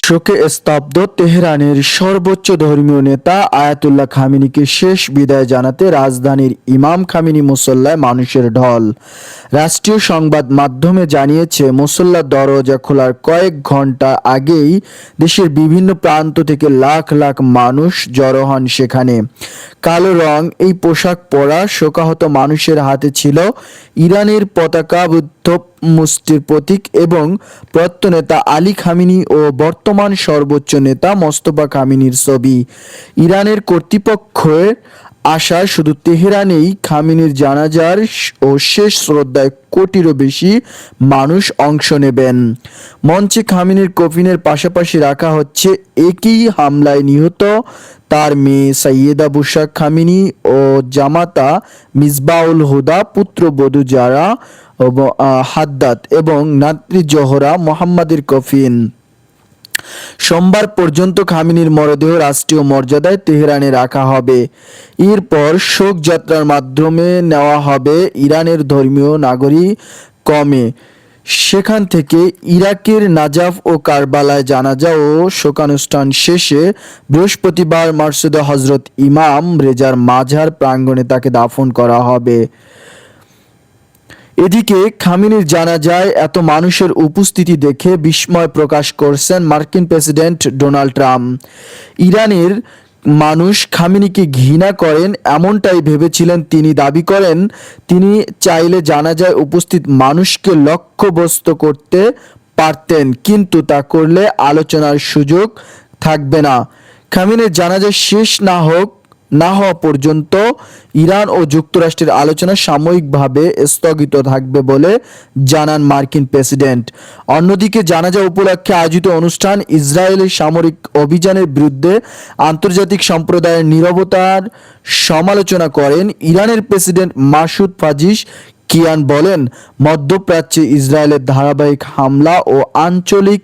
শোকে স্তব্ধ তেহরানের সর্বোচ্চ ধর্মীয় নেতা আয়াতুল্লাহ খামেনিকে শেষ বিদায় জানাতে রাজধানীর ইমাম খামেনি মুসল্লায় মানুষের ঢল। রাষ্ট্রীয় সংবাদ মাধ্যমে জানিয়েছে, মুসল্লার দরজা খোলার কয়েক ঘন্টা আগেই দেশের বিভিন্ন প্রান্ত থেকে লাখ লাখ মানুষ জড়ো হন সেখানে। কালো রং এই পোশাক পরা শোকাহত মানুষের হাতে ছিল ইরানের পতাকা, বুদ্ধ মুষ্টির প্রতীক এবং প্রয়াত নেতা আলী খামেনি ও বর্তমান সর্বোচ্চ নেতা মোস্তফা খামেনির ছবি। ইরানের কর্তৃপক্ষের আশায় শুধু তেহরানেই খামেনির জানাজার ও শেষ শ্রদ্ধায় কোটিরও বেশি মানুষ অংশ নেবেন। মঞ্চে খামেনির কফিনের পাশাপাশি রাখা হচ্ছে একই হামলায় নিহত তার মেয়ে সাইয়েদা বুশরা খামেনি ও জামাতা মিসবাউল হুদা, পুত্রবধূ যারা হাদ্দাদ এবং নাতৃ জোহরা মোহাম্মদের কফিন। সোমবার পর্যন্ত খামেনির মরদেহ রাষ্ট্রীয় মর্যাদায় তেহরানে রাখা হবে। এরপর শোকযাত্রার মাধ্যমে নেওয়া হবে ইরানের ধর্মীয় নাগরিক কমে। সেখান থেকে ইরাকের নাজাফ ও কারবালায় জানাজা ও শোকানুষ্ঠান শেষে বৃহস্পতিবার মসজিদে হজরত ইমাম রেজার মাজার প্রাঙ্গণে তাকে দাফন করা হবে। এদিকে খামেনির জানাজায় এত মানুষের উপস্থিতি দেখে বিস্ময় প্রকাশ করেছেন মার্কিন প্রেসিডেন্ট ডোনাল্ড ট্রাম্প। ইরানের মানুষ খামেনিকে ঘৃণা করেন এমনটাই ভেবেছিলেন তিনি। দাবি করেন, তিনি চাইলে জানাজায় উপস্থিত মানুষকে লক্ষ্যবস্তু করতে পারতেন, কিন্তু তা করলে আলোচনার সুযোগ থাকবে না। খামেনির জানাজা শেষ না হওয়া পর্যন্ত ইরান ও যুক্তরাষ্ট্রের আলোচনা সাময়িকভাবে স্থগিত থাকবে বলে জানান মার্কিন প্রেসিডেন্ট। অন্যদিকে জানাজা উপলক্ষে আয়োজিত অনুষ্ঠান ইসরায়েলের সামরিক অভিযানের বিরুদ্ধে আন্তর্জাতিক সম্প্রদায়ের নীরবতার সমালোচনা করেন ইরানের প্রেসিডেন্ট মাসুদ পেজেশকিয়ান। বলেন, মধ্যপ্রাচ্যে ইসরায়েলের ধারাবাহিক হামলা ও আঞ্চলিক